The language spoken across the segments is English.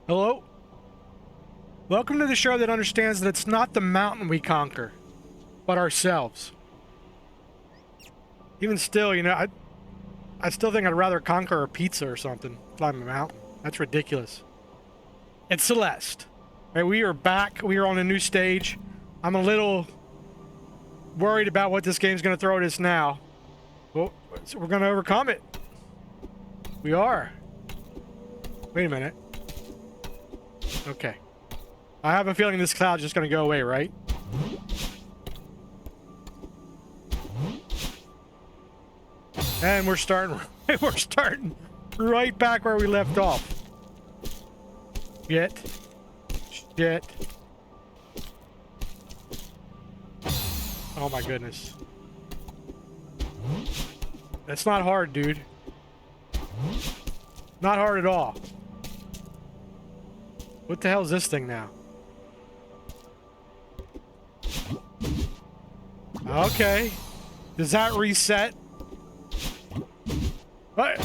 Hello? Welcome to the show that understands that it's not the mountain we conquer, but ourselves. Even still, you know, I still think I'd rather conquer a pizza or something, climb a mountain. That's ridiculous. It's Celeste. Right, we are back. We are on a new stage. I'm a little worried about what this game's going to throw at us now. Well, we're going to overcome it. We are. Wait a minute. Okay. I have a feeling this cloud's just going to go away, right? And we're starting right back where we left off. Shit. Oh my goodness. That's not hard, dude. Not hard at all. What the hell is this thing now? Okay. Does that reset? What?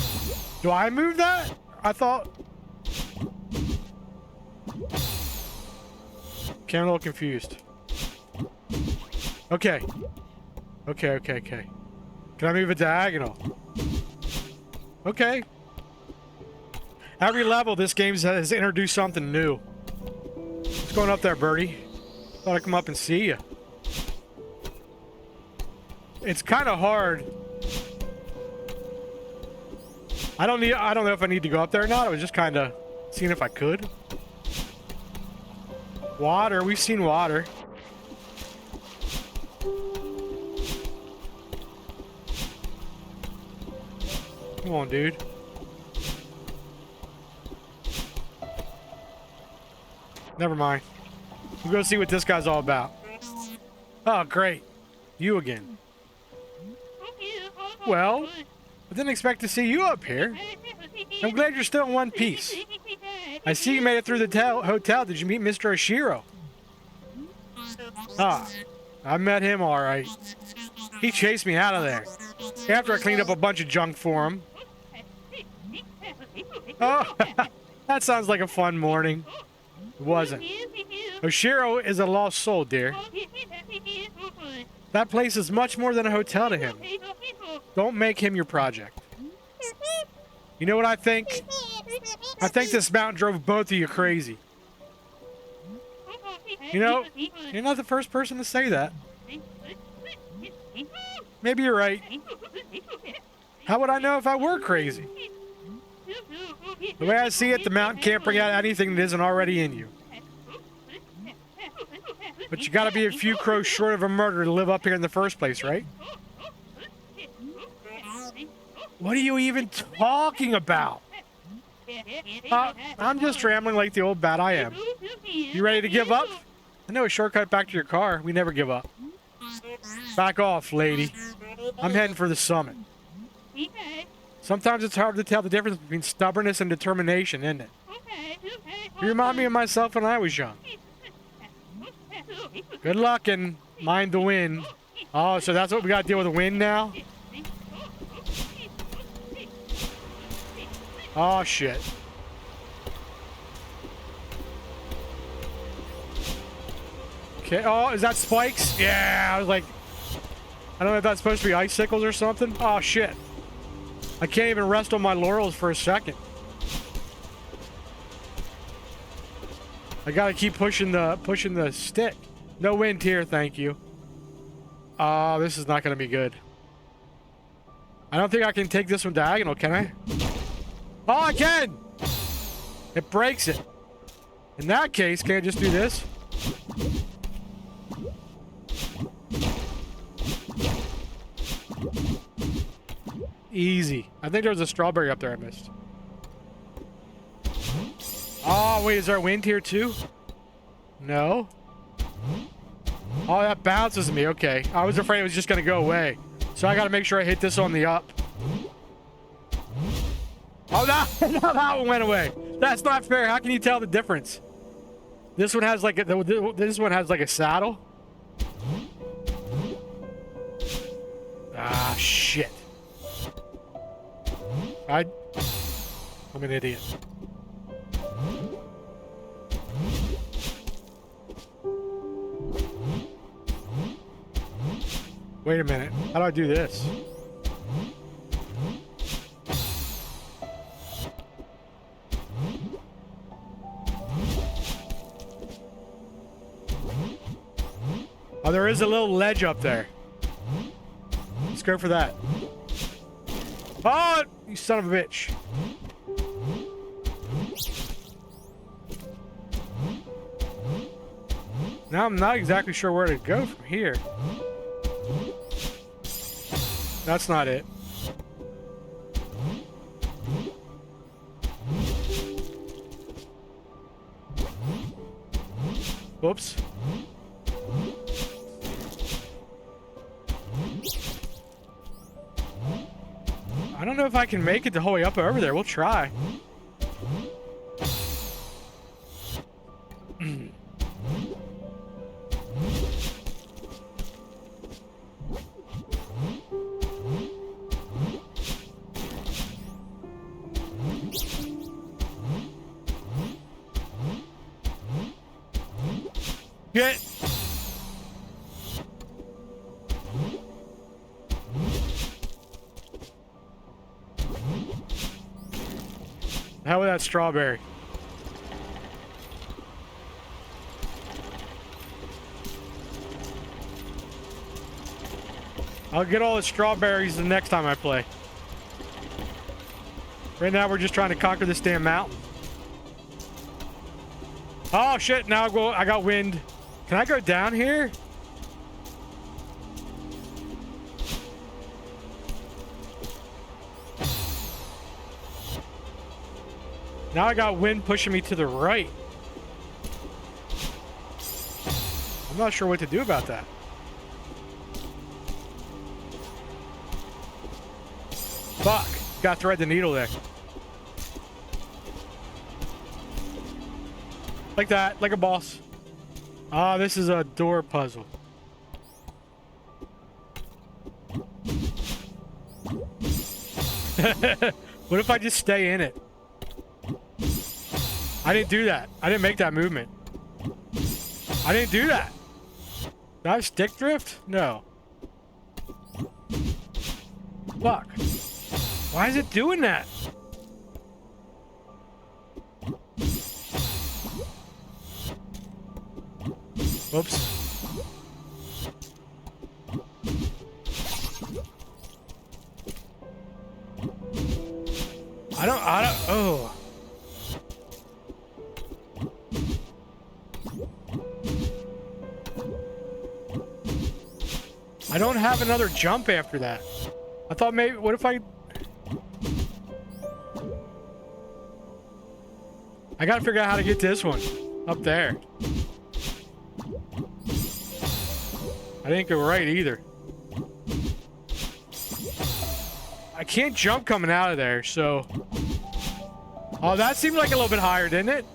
Do I move that? I thought... Okay, I'm a little confused. Okay. Okay. Can I move it diagonal? Okay. Every level, this game has introduced something new. What's going up there, birdie? Thought I'd come up and see you. It's kind of hard. I don't know if I need to go up there or not. I was just kind of seeing if I could. Water. We've seen water. Come on, dude. Never mind. We'll go see what this guy's all about. Oh, great. You again. Well, I didn't expect to see you up here. I'm glad you're still in one piece. I see you made it through the hotel. Did you meet Mr. Oshiro? Ah, I met him all right. He chased me out of there after I cleaned up a bunch of junk for him. Oh, that sounds like a fun morning. It wasn't. Oshiro is a lost soul, dear. That place is much more than a hotel to him. Don't make him your project. You know what I think? I think this mountain drove both of you crazy. You know, you're not the first person to say that. Maybe you're right. How would I know if I were crazy? The way I see it, the mountain can't bring out anything that isn't already in you. But you gotta be a few crows short of a murder to live up here in the first place, right? What are you even talking about? I'm just rambling like the old bat I am. You ready to give up? I know a shortcut back to your car. We never give up. Back off, lady. I'm heading for the summit. Sometimes it's hard to tell the difference between stubbornness and determination, isn't it? You remind me of myself when I was young. Good luck and mind the wind. Oh, so that's what we gotta deal with the wind now? Oh, shit. Okay, oh, is that spikes? Yeah, I was like... I don't know if that's supposed to be icicles or something. Oh, shit. I can't even rest on my laurels for a second. I gotta keep pushing the stick. No wind here, thank you. Oh, this is not gonna be good. I don't think I can take this one diagonal, can I? Oh, I can! It breaks it. In that case, can I just do this? Easy. I think there was a strawberry up there I missed. Oh, wait, is there wind here too? No. Oh, that bounces me. Okay. I was afraid it was just going to go away. So I got to make sure I hit this on the up. Oh, no, no, that one went away. That's not fair. How can you tell the difference? This one has like a saddle. Ah, shit. I'm an idiot. Wait a minute. How do I do this? Oh, there is a little ledge up there. Let's go for that. Oh, you son of a bitch. Now I'm not exactly sure where to go from here. That's not it. Whoops. I don't know if I can make it the whole way up or over there. We'll try. Get. How about that strawberry? I'll get all the strawberries the next time I play. Right now we're just trying to conquer this damn mountain. Oh shit, now I got wind. Can I go down here? Now I got wind pushing me to the right. I'm not sure what to do about that. Fuck. Got to thread the needle there. Like that, like a boss. Ah, this is a door puzzle. What if I just stay in it? I didn't do that. I didn't make that movement. I didn't do that. Did I stick drift? No. Fuck. Why is it doing that? Whoops. I don't, oh. I don't have another jump after that. I thought maybe, what if I gotta figure out how to get this one up there. I didn't go right either. I can't jump coming out of there, so. Oh, that seemed like a little bit higher, didn't it?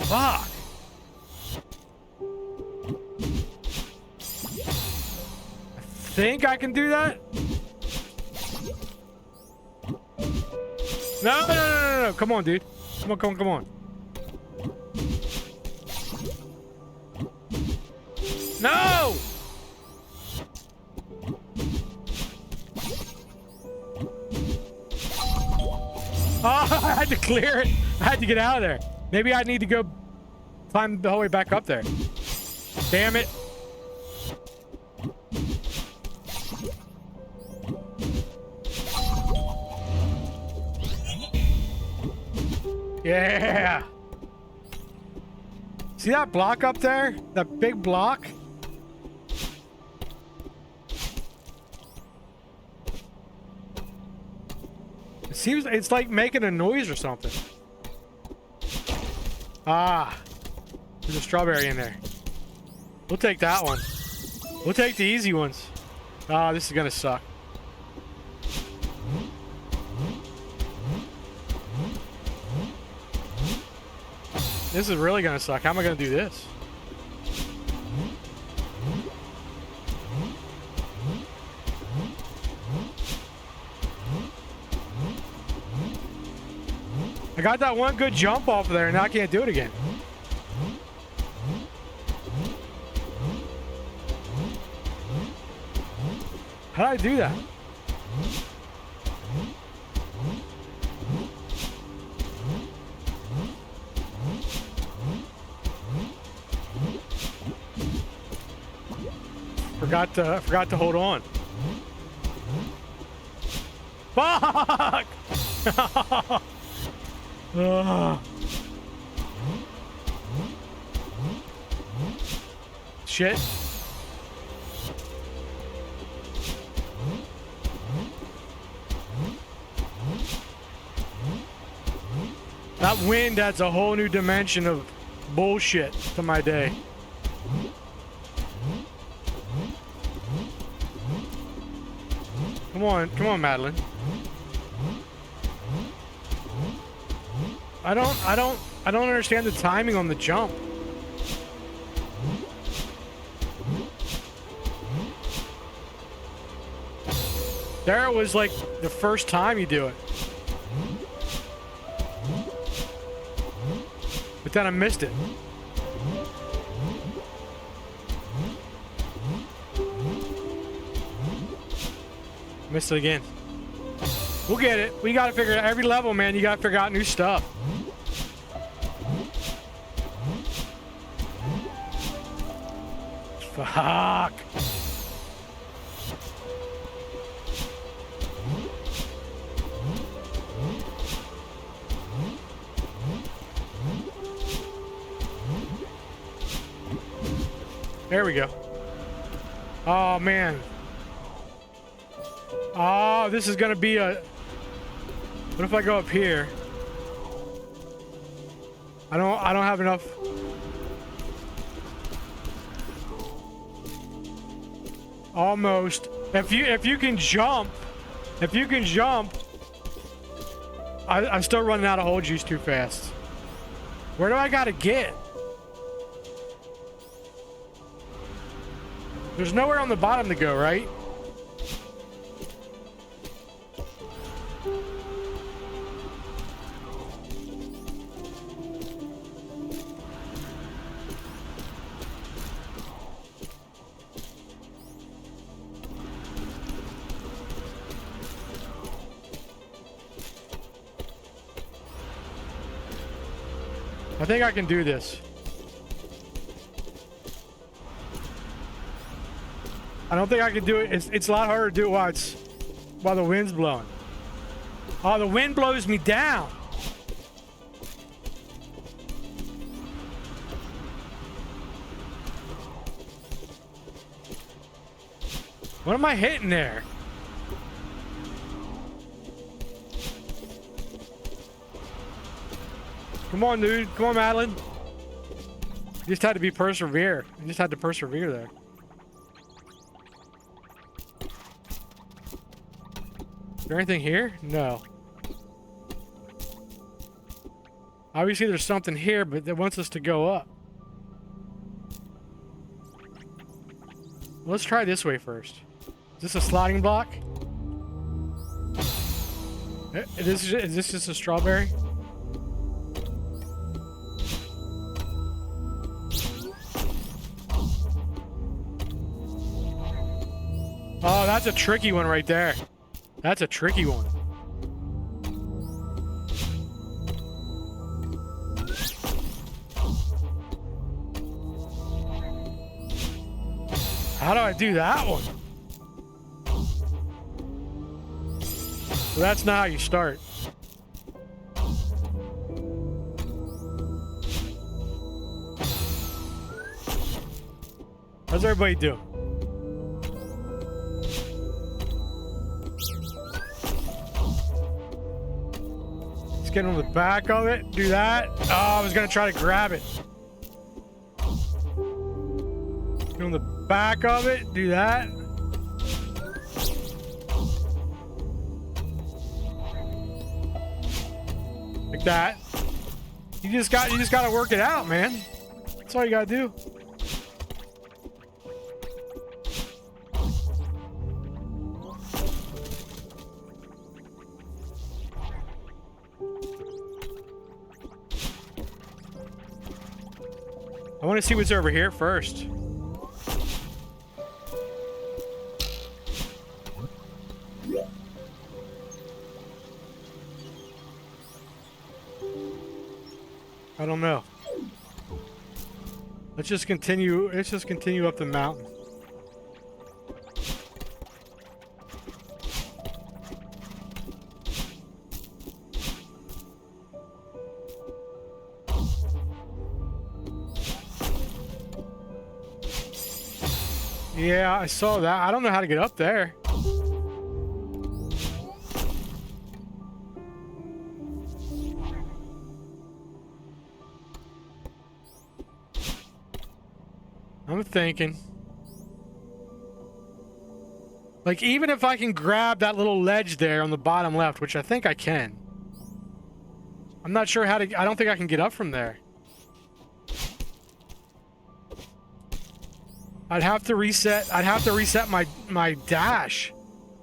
Fuck. I think I can do that. No. Come on, dude. Come on. No! Oh, I had to clear it. I had to get out of there. Maybe I need to go climb the whole way back up there. Damn it. Yeah. See that block up there? That big block? It seems it's like making a noise or something. Ah. There's a strawberry in there. We'll take that one. We'll take the easy ones. Ah, this is gonna suck. This is really gonna suck. How am I gonna do this? I got that one good jump off of there, and now I can't do it again. How did I do that? Forgot to hold on. Fuck! Shit. That wind adds a whole new dimension of bullshit to my day. Come on, Madeline. I don't understand the timing on the jump. There it was like the first time you do it. But then I missed it. Missed it again. We'll get it. We gotta figure it out. Every level, man, you gotta figure out new stuff. Fuck. There we go. Oh, man. Oh, this is gonna be a... What if I go up here? I don't have enough... Almost. If you can jump... I'm still running out of hole juice too fast. Where do I gotta get? There's nowhere on the bottom to go, right? I think I can do this. I don't think I can do it. It's a lot harder to do it while the wind's blowing. Oh, the wind blows me down. What am I hitting there? Come on, dude. Come on, Madeline. You just had to persevere. You just had to persevere there. Is there anything here? No. Obviously, there's something here, but it wants us to go up. Let's try this way first. Is this a sliding block? Is this just a strawberry? Oh, that's a tricky one right there. That's a tricky one. How do I do that one? So that's not how you start. How's everybody doing? Let's get on the back of it. Do that. Oh, I was gonna try to grab it. Get on the back of it. Do that. Like that. You just gotta work it out, man. That's all you gotta do. I want to see what's over here first. I don't know. Let's just continue up the mountain. Yeah, I saw that. I don't know how to get up there. I'm thinking. Like, even if I can grab that little ledge there on the bottom left, which I think I can. I'm not sure how to... I don't think I can get up from there. I'd have to reset my dash.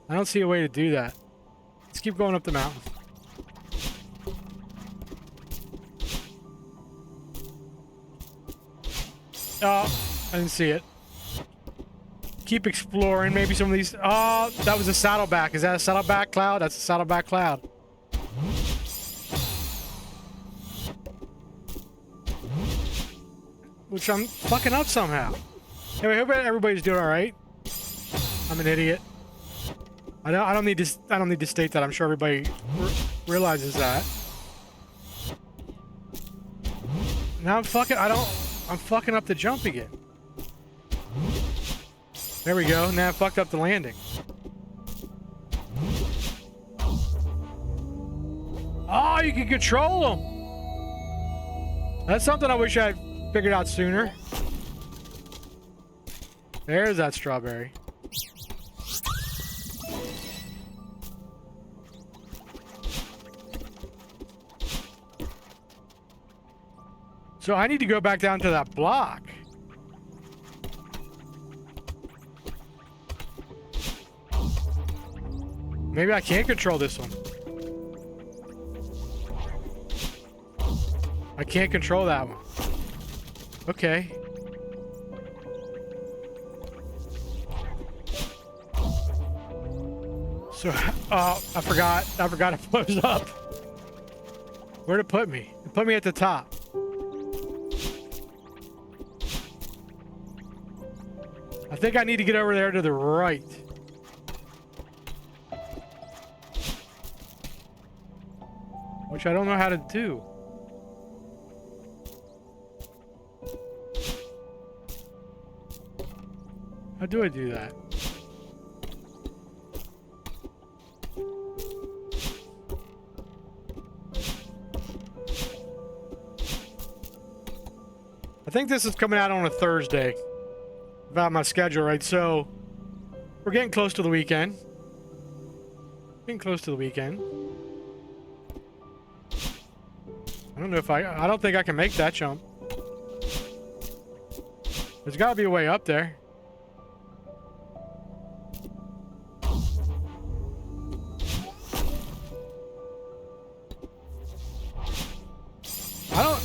I don't see a way to do that. Let's keep going up the mountain. Oh, I didn't see it. Keep exploring. Maybe some of these... Oh, that was a saddleback. Is that a saddleback cloud? That's a saddleback cloud. Which I'm fucking up somehow. Anyway, I hope everybody's doing all right. I'm an idiot. I don't need to state that. I'm sure everybody realizes that. Now I'm fucking up the jump again. There we go. Now I fucked up the landing. Oh, you can control them. That's something I wish I had figured out sooner. There's that strawberry. So I need to go back down to that block. Maybe I can't control this one. I can't control that one. Okay. So, I forgot it blows up. Where'd it put me? It put me at the top. I think I need to get over there to the right. Which I don't know how to do. How do I do that? I think this is coming out on a Thursday. About my schedule, right? So we're getting close to the weekend. Getting close to the weekend. I don't know if I don't think I can make that jump. There's got to be a way up there.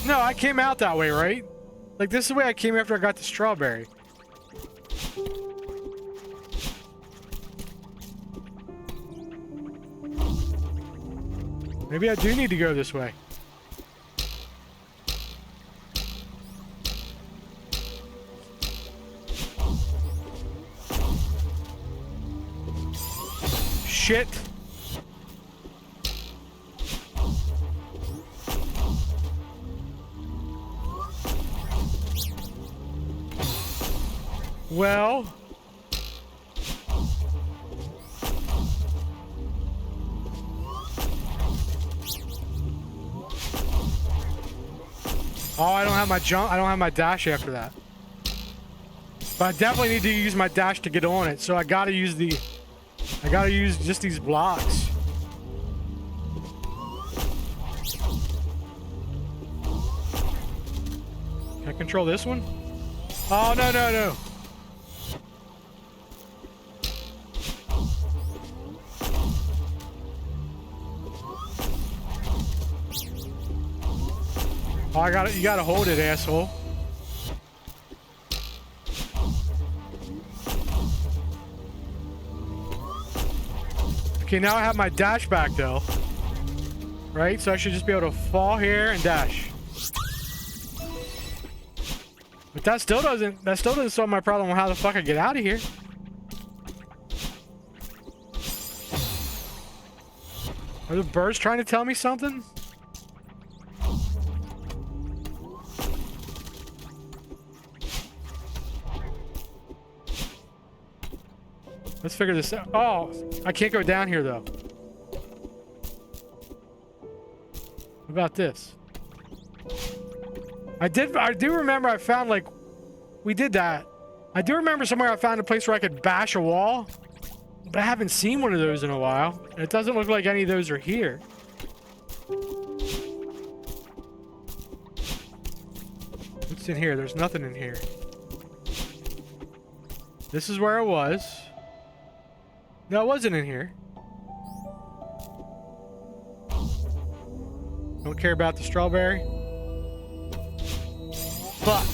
No, I came out that way, right? Like, this is the way I came after I got the strawberry. Maybe I do need to go this way. Shit. Well, oh, I don't have my jump. I don't have my dash after that. But I definitely need to use my dash to get on it. So I gotta use just these blocks. Can I control this one? Oh, no, no, no. Oh, you gotta hold it, asshole. Okay, now I have my dash back though. Right? So I should just be able to fall here and dash. But that still doesn't solve my problem on how the fuck I get out of here. Are the birds trying to tell me something? Let's figure this out. Oh, I can't go down here though. What about this? I do remember I found like, we did that. I do remember somewhere I found a place where I could bash a wall, but I haven't seen one of those in a while. And it doesn't look like any of those are here. What's in here? There's nothing in here. This is where I was. No, it wasn't in here. Don't care about the strawberry. Fuck.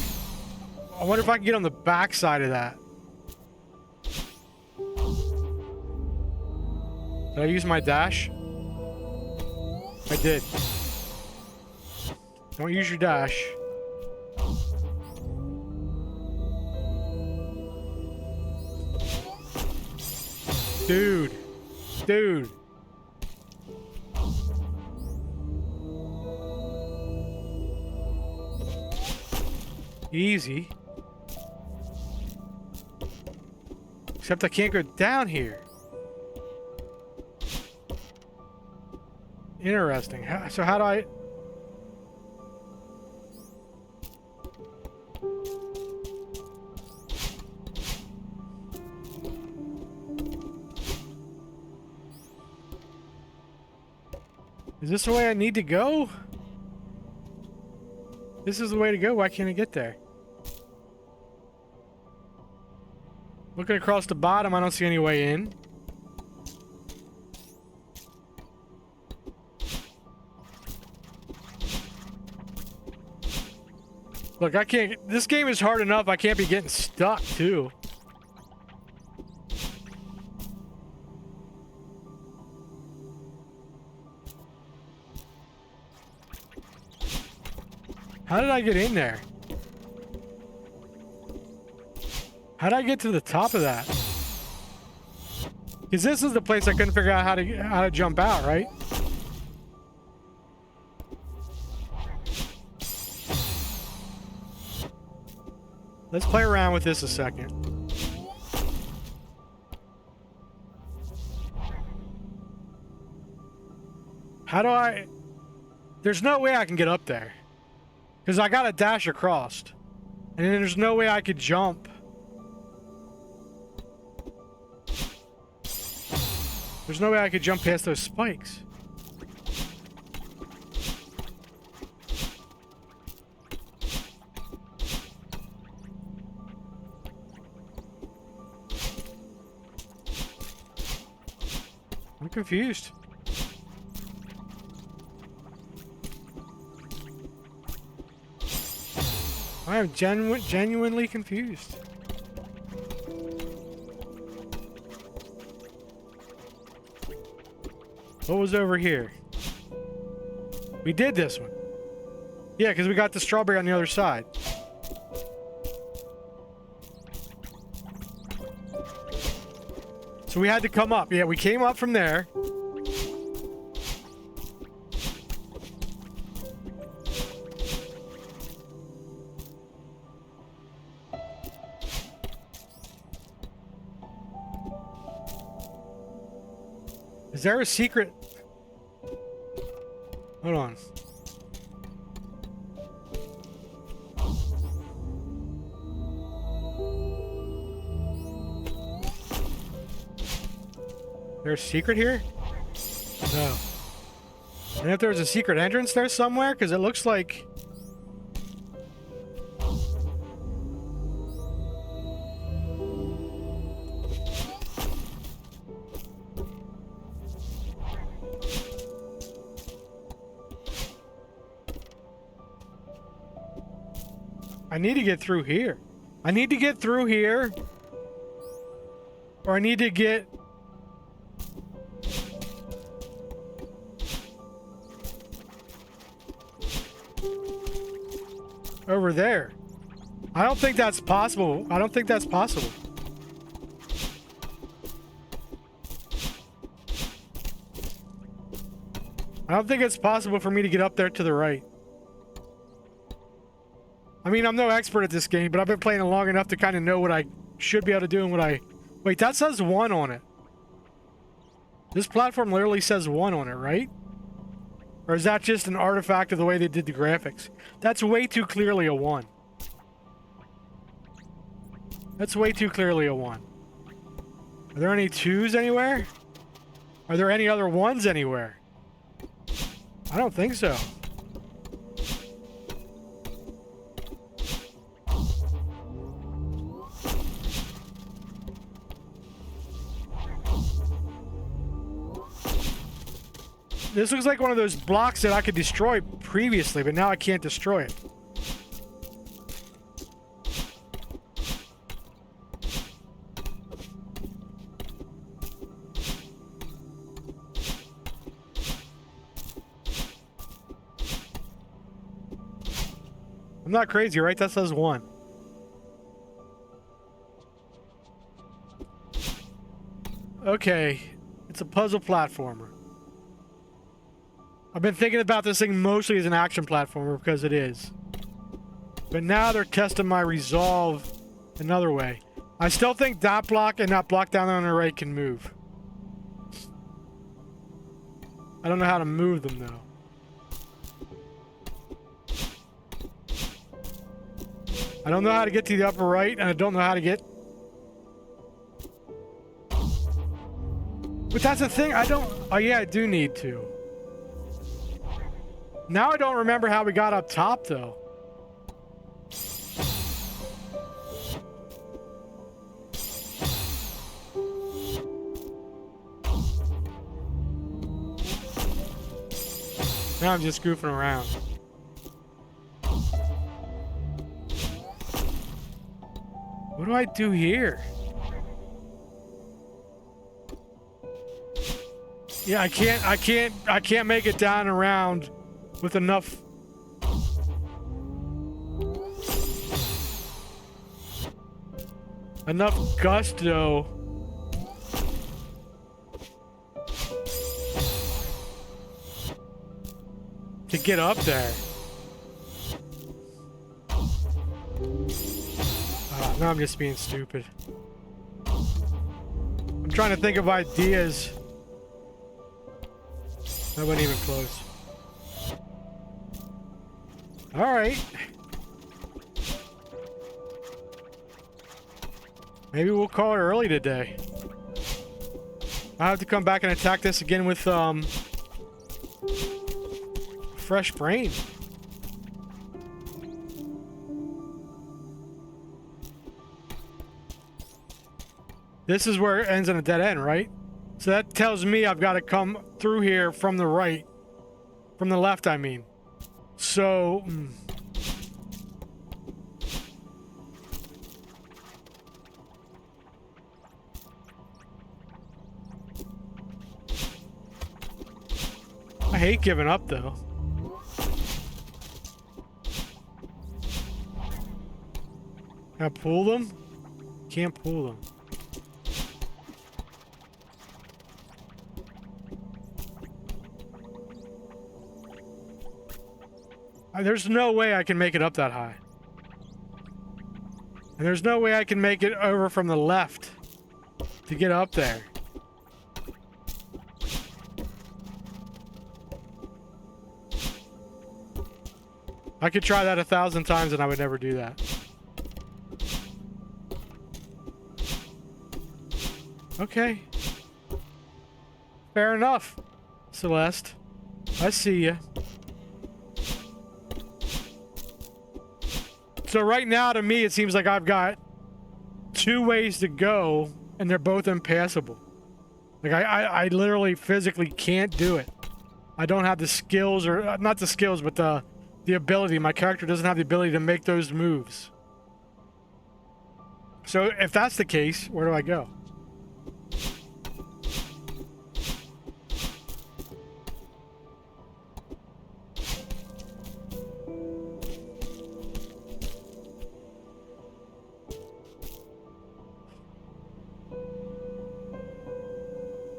I wonder if I can get on the back side of that. Did I use my dash? I did. Don't use your dash. Dude. Dude. Easy. Except I can't go down here. Interesting. So how do I... Is this the way I need to go? This is the way to go. Why can't I get there? Looking across the bottom, I don't see any way in. Look, I can't... This game is hard enough. I can't be getting stuck, too. How did I get in there? How did I get to the top of that? Because this is the place I couldn't figure out how to jump out, right? Let's play around with this a second. How do I... There's no way I can get up there. Because I gotta dash across. And then there's no way I could jump. There's no way I could jump past those spikes. I'm confused. I am genuinely confused. What was over here? We did this one. Yeah, because we got the strawberry on the other side. So we had to come up. Yeah, we came up from there. Is there a secret? Hold on. There's a secret here? No. And if there's a secret entrance there somewhere, because it looks like... I need to get through here. I need to get through here. Or I need to get... over there. I don't think that's possible. I don't think that's possible. I don't think it's possible for me to get up there to the right. I mean, I'm no expert at this game, but I've been playing it long enough to kind of know what I should be able to do and what I... Wait, that says 1 on it. This platform literally says 1 on it, right? Or is that just an artifact of the way they did the graphics? That's way too clearly a 1. That's way too clearly a 1. Are there any 2s anywhere? Are there any other 1s anywhere? I don't think so. This looks like one of those blocks that I could destroy previously, but now I can't destroy it. I'm not crazy, right? That says 1. Okay, it's a puzzle platformer. I've been thinking about this thing mostly as an action platformer because it is. But now they're testing my resolve another way. I still think that block and that block down there on the right can move. I don't know how to move them though. I don't know how to get to the upper right, and I don't know how to get... But that's the thing, I don't... Oh yeah, I do need to. Now I don't remember how we got up top, though. Now I'm just goofing around. What do I do here? Yeah, I can't make it down around with enough. Enough gusto. To get up there. Now I'm just being stupid. I'm trying to think of ideas. That wasn't even close. Alright. Maybe we'll call it early today. I have to come back and attack this again with fresh brain. This is where it ends in a dead end, right? So that tells me I've got to come through here from the right. From the left, I mean. So... I hate giving up, though. Can I pull them? Can't pull them. There's no way I can make it up that high. And there's no way I can make it over from the left to get up there. I could try that 1,000 times and I would never do that. Okay. Fair enough, Celeste. I see ya. So right now, to me, it seems like I've got 2 ways to go, and they're both impassable. Like, I literally physically can't do it. I don't have the skills, or not the skills, but the ability. My character doesn't have the ability to make those moves. So if that's the case, where do I go?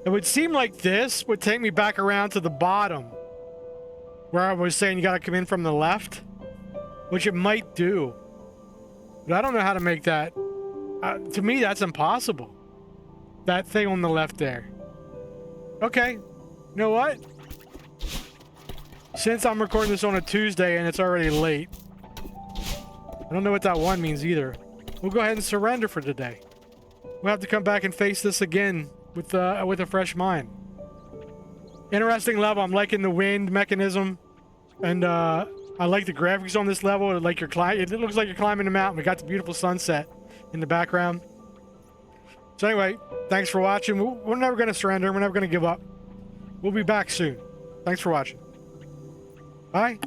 It would seem like this would take me back around to the bottom, where I was saying you gotta come in from the left, which it might do. But I don't know how to make that. To me, that's impossible. That thing on the left there. Okay. You know what? Since I'm recording this on a Tuesday and it's already late, I don't know what that one means either. We'll go ahead and surrender for today. We'll have to come back and face this again with a fresh mind. Interesting level. I'm liking the wind mechanism, and I like the graphics on this level. Like it looks like you're climbing a mountain. We got the beautiful sunset in the background. So anyway, thanks for watching. We're never going to surrender. We're never going to give up. We'll be back soon. Thanks for watching. Bye.